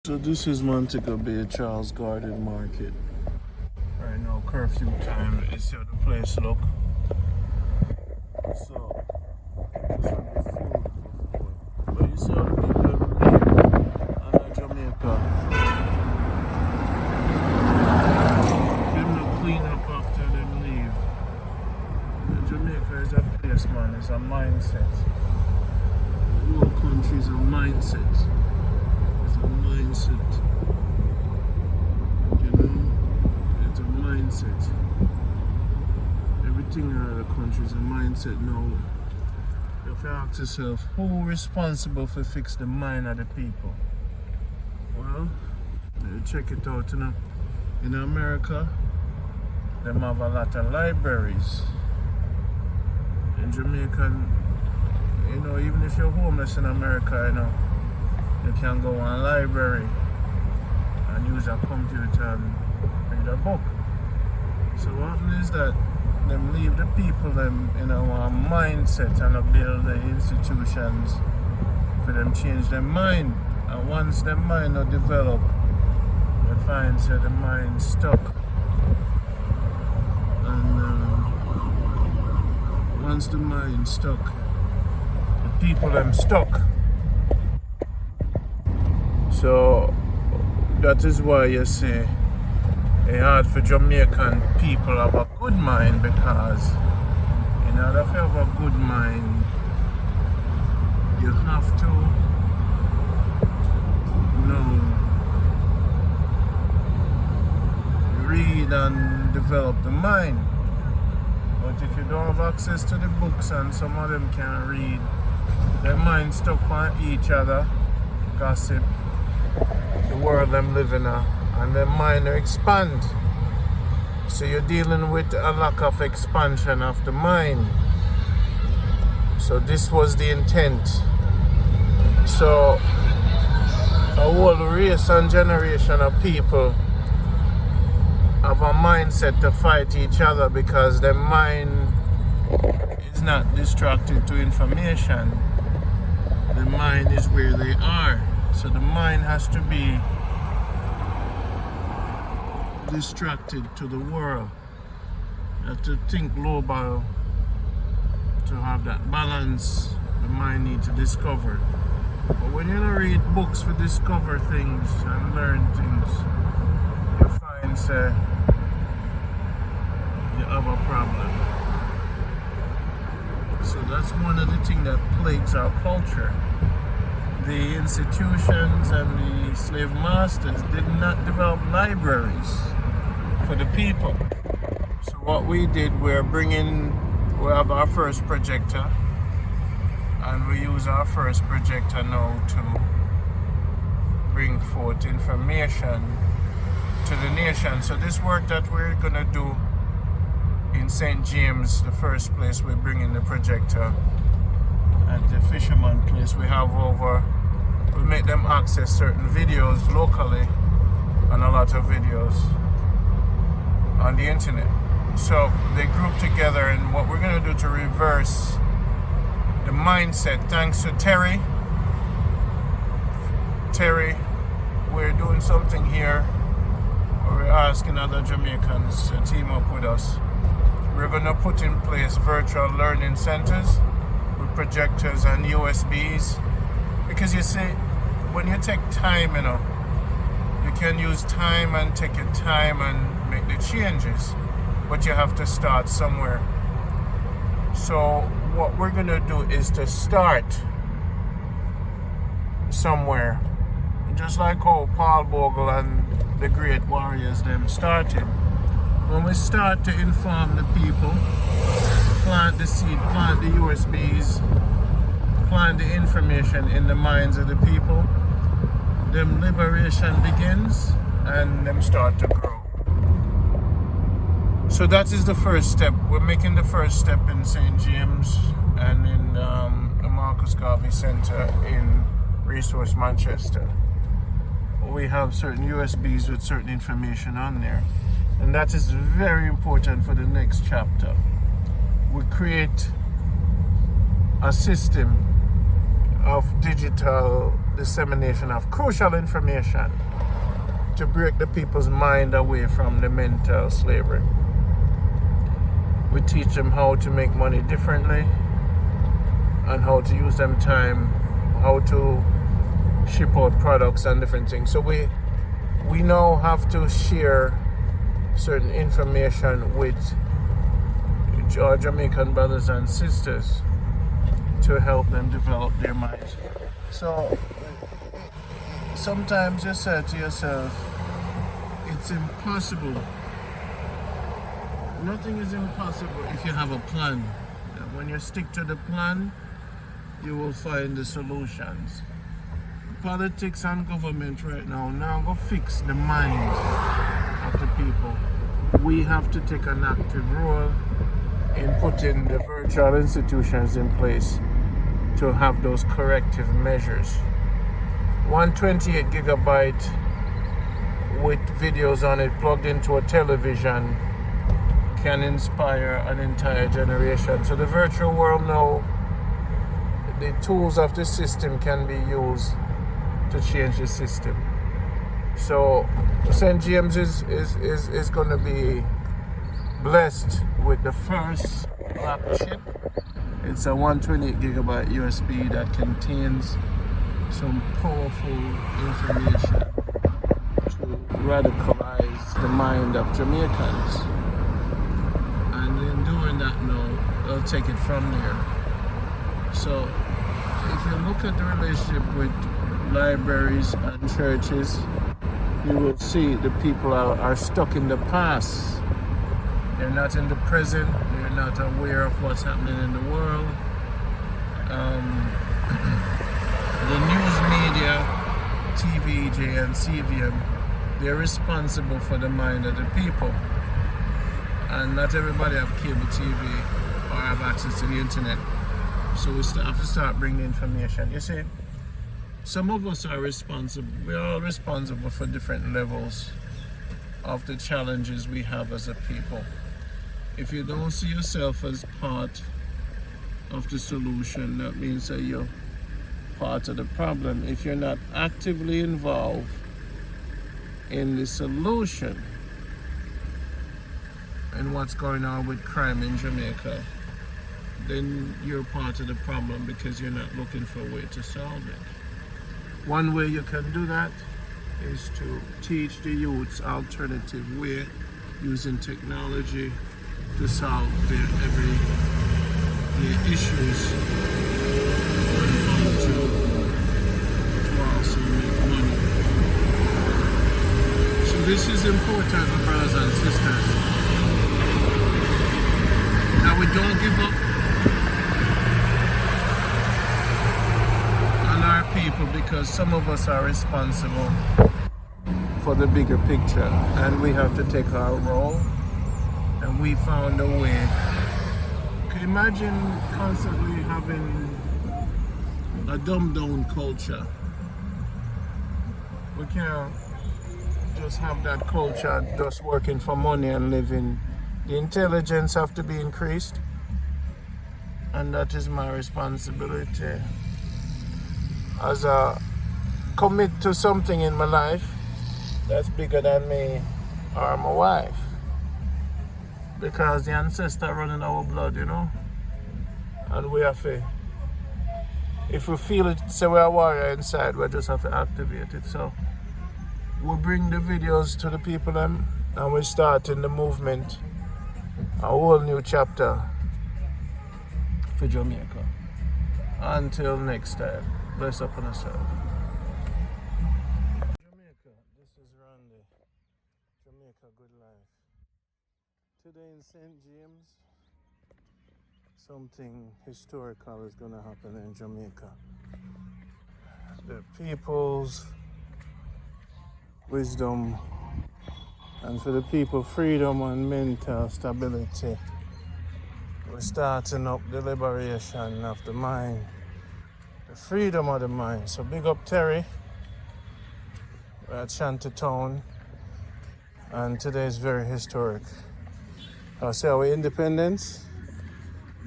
So this is Montego Bay Charles Garden Market. Right now, curfew time. Is how the place look. So this will be full before. But you see how the people live in Jamaica. Them not clean up after them leave. Jamaica is a place, man. It's a mindset. The whole country is a mindset. Mindset, you know, it's a mindset. Everything in the country is a mindset now. You have to ask yourself, who responsible for fix the mind of the people? Well, check it out, you know. In America, they have a lot of libraries. In Jamaica, you know, even if you're homeless in America, you know, you can go on a library and use a computer and read a book. So what happens is that them leave the people them in a mindset and build the institutions for them change their mind. And once their mind are developed, they find that the mind stuck. And once the mind stuck, the people them stuck. So that is why you say it's hard for Jamaican people have a good mind, because in order to have a good mind, you have to read and develop the mind. But if you don't have access to the books and some of them can't read, their mind stuck on each other, gossip, the world them live in, and their mind expand. So you're dealing with a lack of expansion of the mind. So this was the intent. So a whole race and generation of people have a mindset to fight each other because their mind is not distracted to information. The mind is where they are. So the mind has to be distracted to the world. You have to think global to have that balance. The mind needs to discover. But when you read books to discover things and learn things, you find say you have a problem. So that's one of the things that plagues our culture. The institutions and the slave masters did not develop libraries for the people. So what we did, we have our first projector, and we use our first projector now to bring forth information to the nation. So this work that we're gonna do in St. James, the first place we bring in the projector, at the Fisherman place, we make them access certain videos locally and a lot of videos on the internet. So they group together, and what we're going to do to reverse the mindset, thanks to Terry, we're doing something here where we're asking other Jamaicans to team up with us. We're going to put in place virtual learning centers with projectors and USBs, because you see, when you take time, you know, you can use time and take your time and make the changes, but you have to start somewhere. So what we're gonna do is to start somewhere, just like how Paul Bogle and the great warriors them started. When we start to inform the people, plant the seed, plant the USBs, plant the information in the minds of the people, them liberation begins and them start to grow. So that is the first step. We're making the first step in St. James and in the Marcus Garvey Center in Resource, Manchester. We have certain USBs with certain information on there, and that is very important for the next chapter. We create a system of digital dissemination of crucial information to break the people's mind away from the mental slavery. We teach them how to make money differently and how to use them time, how to ship out products and different things. So we now have to share certain information with our Jamaican brothers and sisters to help them develop their minds. So sometimes you say to yourself, it's impossible. Nothing is impossible if you have a plan. When you stick to the plan, you will find the solutions. Politics and government right now go fix the mind of the people. We have to take an active role in putting the virtual institutions in place to have those corrective measures. 128 gigabyte with videos on it plugged into a television can inspire an entire generation. So the virtual world now, the tools of the system can be used to change the system. So St. James is going to be blessed with the first black chip. It's a 128 gigabyte USB that contains some powerful information to radicalize the mind of Jamaicans. And in doing that now, they'll take it from there. So if you look at the relationship with libraries and churches, you will see the people are stuck in the past. They're not in the present. They're not aware of what's happening in the world. The news media, TVJ and CVM, they're responsible for the mind of the people. And not everybody have cable TV or have access to the internet. So we have to start bringing information. You see, some of us are responsible. We're all responsible for different levels of the challenges we have as a people. If you don't see yourself as part of the solution, that means that you're part of the problem. If you're not actively involved in the solution and what's going on with crime in Jamaica, then you're part of the problem because you're not looking for a way to solve it. One way you can do that is to teach the youths alternative way using technology to solve their everyday issues and how to also make money. So this is important, my brothers and sisters, that we don't give up on our people, because some of us are responsible for the bigger picture and we have to take our role, and we found a way. Can you imagine constantly having a dumbed down culture? We can't just have that culture just working for money and living. The intelligence have to be increased, and that is my responsibility as a commit to something in my life that's bigger than me or my wife, because the ancestors run in our blood, you know, and we have to, if we feel it, say we're a warrior inside, we just have to activate it. So we bring the videos to the people and we start in the movement, a whole new chapter for Jamaica. Until next time, bless upon yourself. Jamaica, this is Randy. Jamaica Good Life. Today in St. James, something historical is going to happen in Jamaica. The people's wisdom, and for the people, freedom and mental stability. We're starting up the liberation of the mind, the freedom of the mind. So big up Terry. We're at Chante Tone, and today is very historic. I say our independence.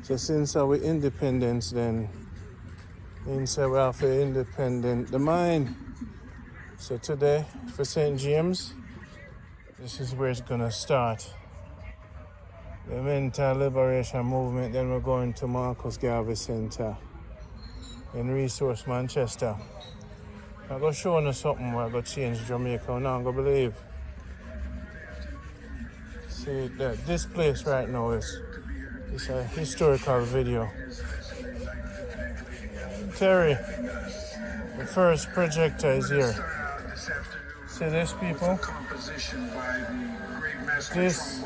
So since our independence, then Means we have to independent the mind. So today for St. James, this is where it's gonna start. The mental liberation movement, then we're going to Marcus Garvey Center in Resource, Manchester. I'm gonna show you something where I'm gonna change Jamaica. I'm not gonna believe. See that this place right now is a historical video. Terry, the first projector is here. See this, people? This,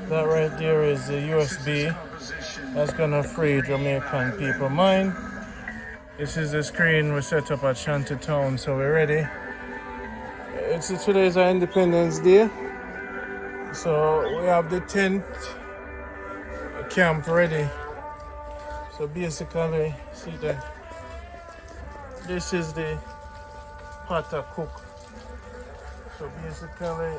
that right there is the USB that's gonna free Jamaican people mind. This is the screen we set up at Chante Tone, so we're ready. Today's our Independence Day, so we have the tent camp ready. So basically, see that this is the pot to cook. So basically,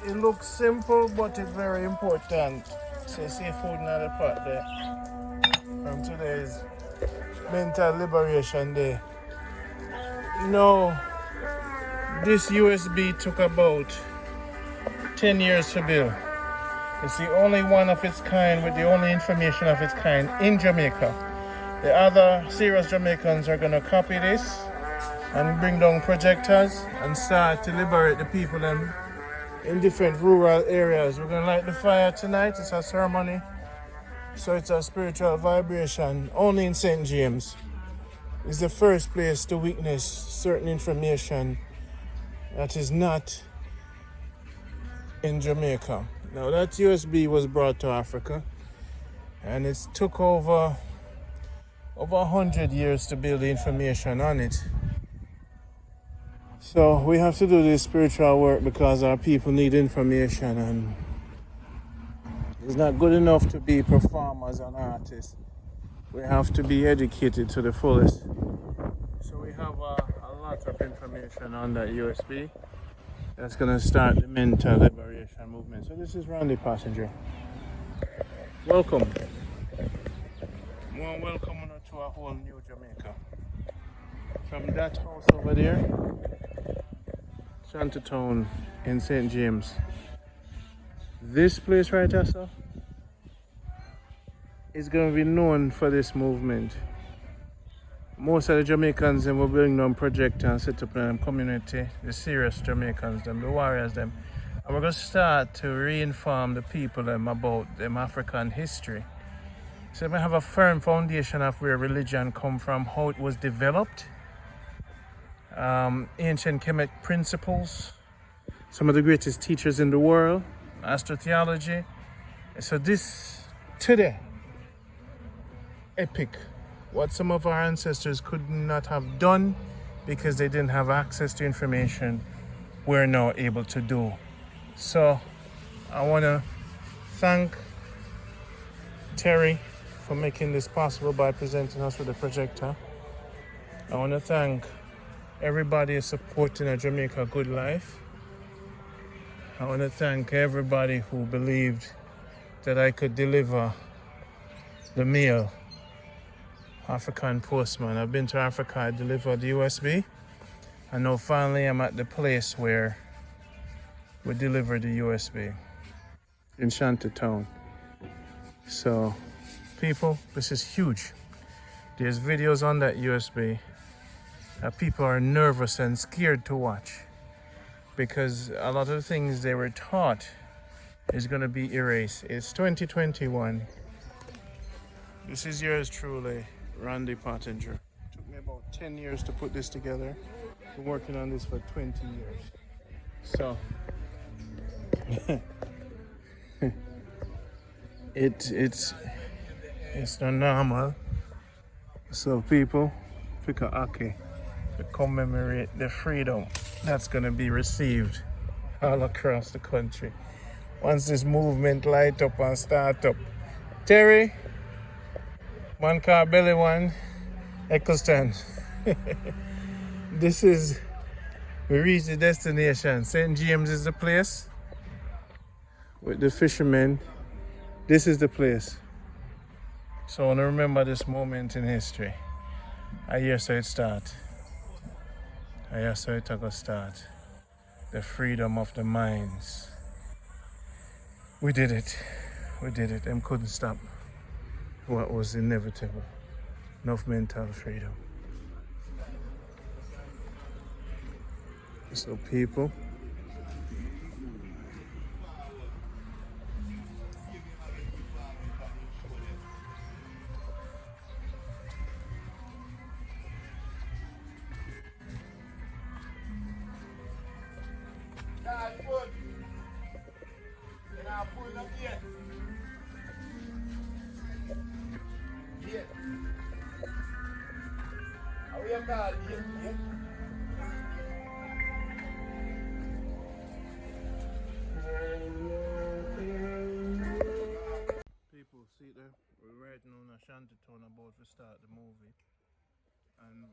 it looks simple, but it's very important. So see food in the pot there. From today's Mental Liberation Day. No. This USB took about 10 years to build. It's the only one of its kind with the only information of its kind in Jamaica. The other serious Jamaicans are going to copy this and bring down projectors and start to liberate the people in different rural areas. We're going to light the fire tonight. It's a ceremony. So it's a spiritual vibration only in St. James. It's the first place to witness certain information that is not in Jamaica. Now that USB was brought to Africa, and it took over 100 years to build the information on it. So we have to do this spiritual work because our people need information, and it's not good enough to be performers and artists. We have to be educated to the fullest. So we have a lot of information on that USB that's going to start the mental liberation movement. So this is Randy Passenger. Welcome. Warm welcome to a whole new Jamaica. From that house over there, Chante Tone in St. James. This place right here, sir, is going to be known for this movement. Most of the Jamaicans will bring down projector and set up a community, the serious Jamaicans, the warriors. And we're going to start to re-inform the people about them African history. So we have a firm foundation of where religion come from, how it was developed, ancient Kemet principles, some of the greatest teachers in the world, astrotheology. So this today, epic. What some of our ancestors could not have done because they didn't have access to information, we're now able to do. So I want to thank Terry for making this possible by presenting us with a projector. I want to thank everybody supporting a Jamaica Good Life. I want to thank everybody who believed that I could deliver the meal. African postman. I've been to Africa, I delivered the USB, and now finally I'm at the place where we deliver the USB in Chante Tone. So people, this is huge. There's videos on that USB that people are nervous and scared to watch because a lot of the things they were taught is going to be erased. It's 2021. This is yours truly, Randy Passenger. It took me about 10 years to put this together. Been working on this for 20 years. So it's not normal. So people pick a hockey to commemorate the freedom that's gonna be received all across the country once this movement light up and start up. Terry, one car belly one, Eccleston. This is, we reached the destination. St. James is the place with the fishermen. This is the place. So I want to remember this moment in history. I hear so it start. I hear so it go start. The freedom of the minds. We did it. We did it. Them couldn't stop what was inevitable. Enough mental freedom. So people, see there, we're right now on a Chante Tone about to start the movie, and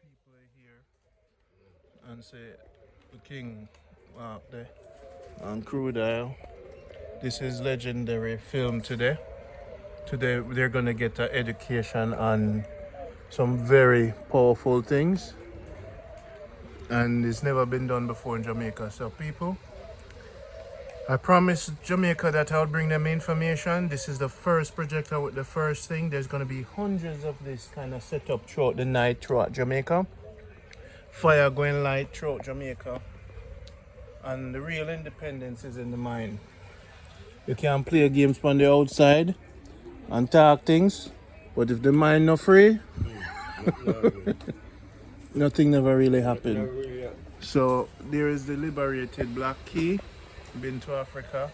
people are here and say the king out there on crude oil. This is legendary film today. Today they're gonna get an education on some very powerful things, and it's never been done before in Jamaica. So people, I promised Jamaica that I would bring them information. This is the first projector with the first thing. There's going to be hundreds of this kind of setup throughout the night throughout Jamaica. Fire going light throughout Jamaica. And the real independence is in the mind. You can play games from the outside and talk things, but if the mind not free, nothing never really happened. So there is the liberated black key. Been to Africa,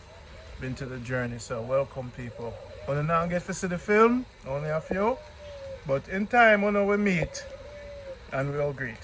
been to the journey, so welcome people. When I now get to see the film, only a few, but in time when we meet and we'll greet.